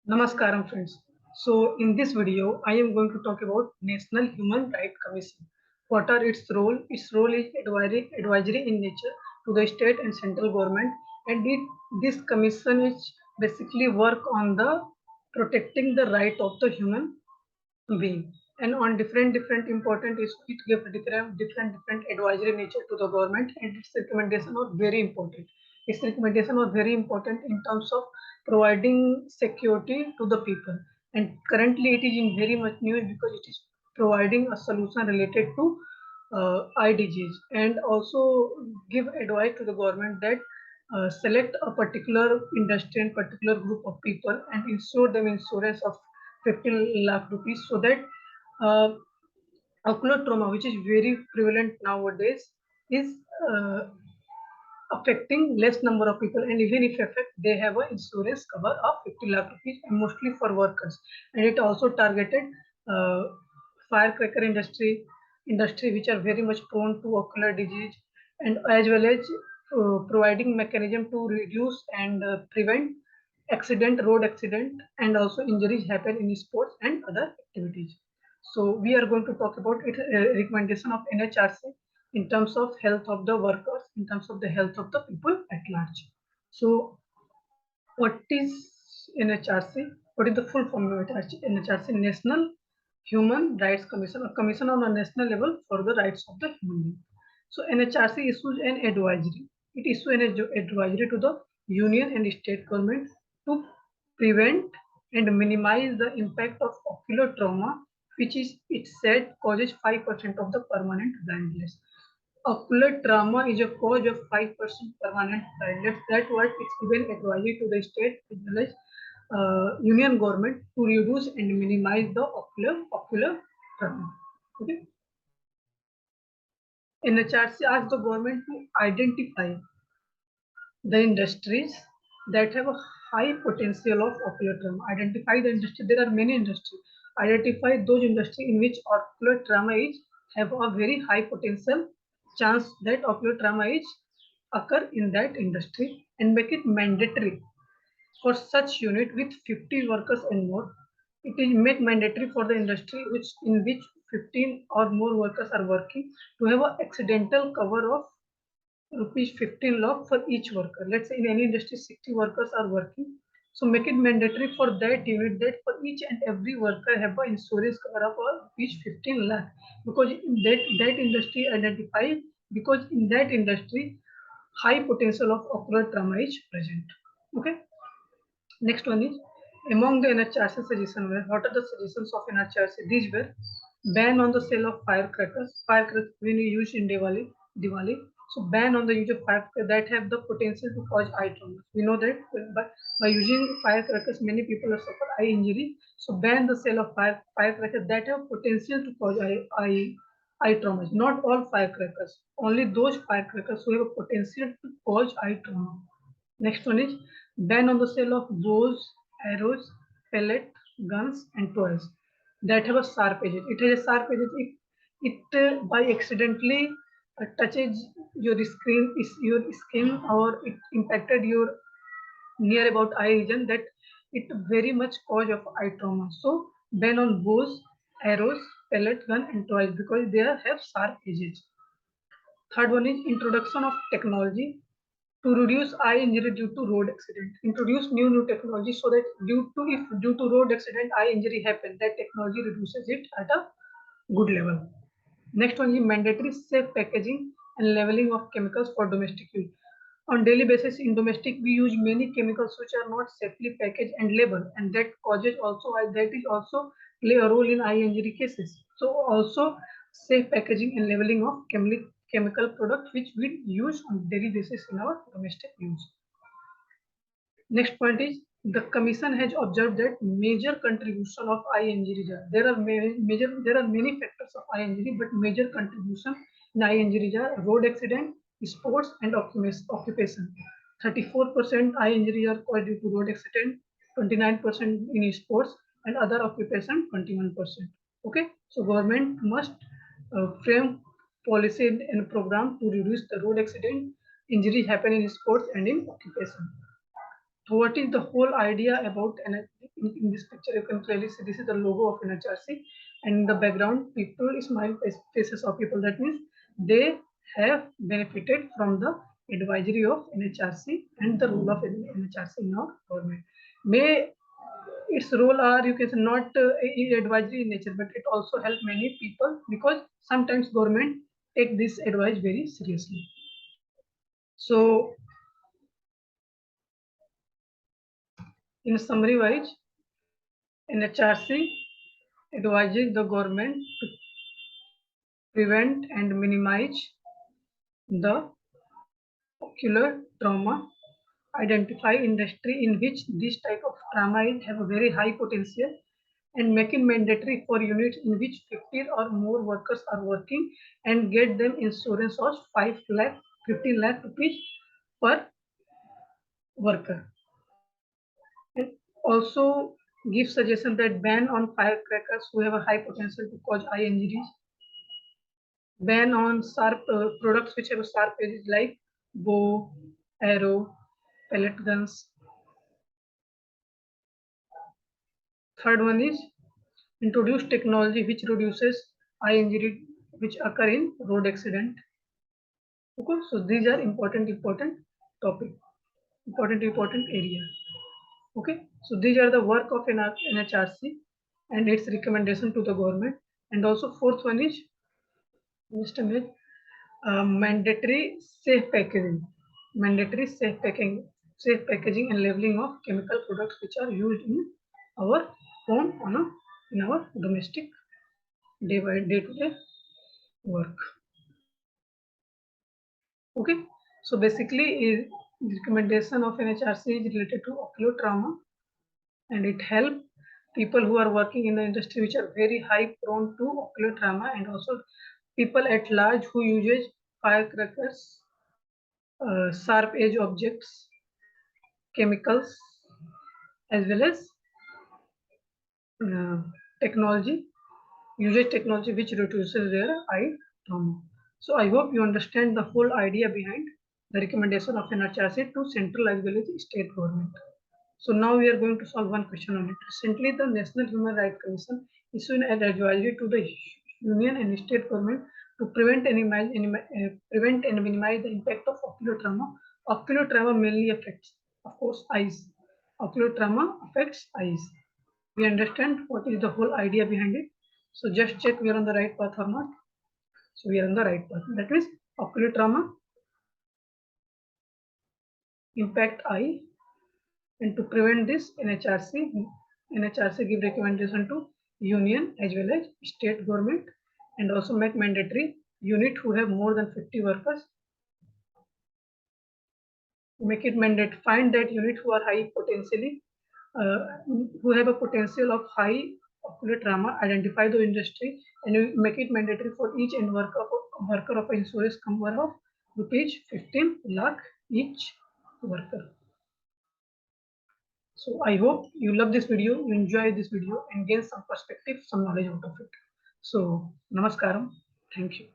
Namaskaram friends. So in this video, I am going to talk about National Human Rights Commission. What are its role? Its role is advisory in nature to the state and central government, and this commission is basically work on the protecting the right of the human being and on different important issues. It gives different advisory nature to the government, and its recommendation are very important. Its recommendation are very important in terms of providing security to the people, and currently it is in very much news because it is providing a solution related to IDGs, and also give advice to the government that select a particular industry and particular group of people and insure them insurance of 15 lakh rupees, so that uh, ocular trauma, which is very prevalent nowadays, is uh, affecting less number of people, and even if affect, they have a insurance cover of 50 lakh rupees, and mostly for workers. And it also targeted uh, firecracker industry which are very much prone to ocular disease, and as well as providing mechanism to reduce and prevent road accident, and also injuries happen in sports and other activities. So we are going to talk about it, recommendation of NHRC in terms of health of the workers, in terms of the health of the people at large. So what is NHRC? What is the full form of NHRC? National Human Rights Commission, a commission on a national level for the rights of the human being. So NHRC issues an advisory. It issues an advisory to the union and state government to prevent and minimize the impact of ocular trauma, which is it said causes 5% of the permanent blindness. Ocular trauma is a cause of 5% permanent blindness. That's what it's given advisory to the state as well as union government to reduce and minimize the ocular trauma. Okay. NHRC asked the government to identify the industries that have a high potential of ocular trauma. Identify the industry. There are many industries. Identify those industries in which ocular trauma is have a very high potential chance that ocular trauma is occur in that industry, and make it mandatory for such unit with 50 workers and more. It is make mandatory for the industry which in which 15 or more workers are working to have an accidental cover of rupees 15 lakh for each worker. Let's say in any industry 60 workers are working. So make it mandatory for that unit that for each and every worker have an insurance cover of rupees 15 lakh, because in that industry identified, because in that industry high potential of ocular trauma is present. Okay. Next one is among the NHRC suggestions were, what are the suggestions of NHRC? These were ban on the sale of firecrackers. Firecrackers when you use in Diwali. So ban on the use of firecrackers that have the potential to cause eye trauma. We know that by using firecrackers, many people have suffered eye injury. So ban the sale of firecrackers that have potential to cause eye traumas. Not all firecrackers, only those firecrackers who have a potential to cause eye trauma. Next one is ban on the sale of bows, arrows, pellet, guns, and toys that have a sharp edges. It has a sharp edges. If it by accidentally touches your skin, or it impacted your near about eye region, that it very much cause of eye trauma. So ban on bows, arrows, pellet gun, and toys because they have sharp edges. Third one is introduction of technology to reduce eye injury due to road accident. Introduce new technology so that due to road accident eye injury happen, that technology reduces it at a good level. Next one is mandatory safe packaging and labeling of chemicals for domestic use. On daily basis in domestic, we use many chemicals which are not safely packaged and labeled, and that causes also that is also play a role in eye injury cases. So also safe packaging and labeling of chemical products which we use on daily basis in our domestic use. Next point is the commission has observed that major contribution of eye injuries are there are many factors of eye injury, but major contribution in eye injuries are road accident, sports, and occupation. 34% eye injuries are caused due to road accident, 29% in sports, and other occupation 21%. Okay, so government must frame policy and program to reduce the road accident injuries happen in sports and in occupation. So what is the whole idea about in this picture you can clearly see this is the logo of NHRC, and in the background people smile faces of people. That means they have benefited from the advisory of NHRC and the role of NHRC in our government. May its role are, you can say, not advisory in nature, but it also help many people because sometimes government take this advice very seriously. So in summary wise, NHRC advises the government to prevent and minimize the ocular trauma, identify industry in which this type of trauma have a very high potential, and make it mandatory for units in which 50 or more workers are working, and get them insurance of 5 lakh 15 lakh rupees per worker. And also give suggestion that ban on firecrackers who have a high potential to cause eye injuries, ban on sharp products which have a sharp edges like bow, arrow, pellet guns. Third one is introduce technology which reduces eye injury which occur in road accident. Okay, so these are important topic, important area. Okay, so these are the work of NHRC and its recommendation to the government. And also fourth one is Mr. Mandatory safe packaging, safe packaging and labeling of chemical products which are used in our home in our domestic day-to-day work. Okay, so basically the recommendation of NHRC is related to ocular trauma, and it helps people who are working in the industry which are very high prone to ocular trauma, and also people at large who uses firecrackers, sharp edge objects, chemicals, as well as uh, technology, uses technology which reduces their eye trauma. So I hope you understand the whole idea behind the recommendation of NHRC to central as well as state government. So now we are going to solve one question on it. Recently, the National Human Rights Commission issued an advisory to the union and state government to prevent and minimize the impact of ocular trauma. Ocular trauma mainly affects, of course, eyes. Ocular trauma affects eyes. We understand what is the whole idea behind it. So just check we are on the right path or not. So we are on the right path. That means ocular trauma impact eye, and to prevent this, NHRC give recommendation to union as well as state government, and also make mandatory unit who have more than 50 workers. Make it mandate. Find that unit who are high potentially, who have a potential of high ocular trauma. Identify the industry and you make it mandatory for each and worker of insurance cover of rupees 15 lakh each worker. So I hope you love this video, you enjoy this video and gain some perspective, some knowledge out of it. So namaskaram. Thank you.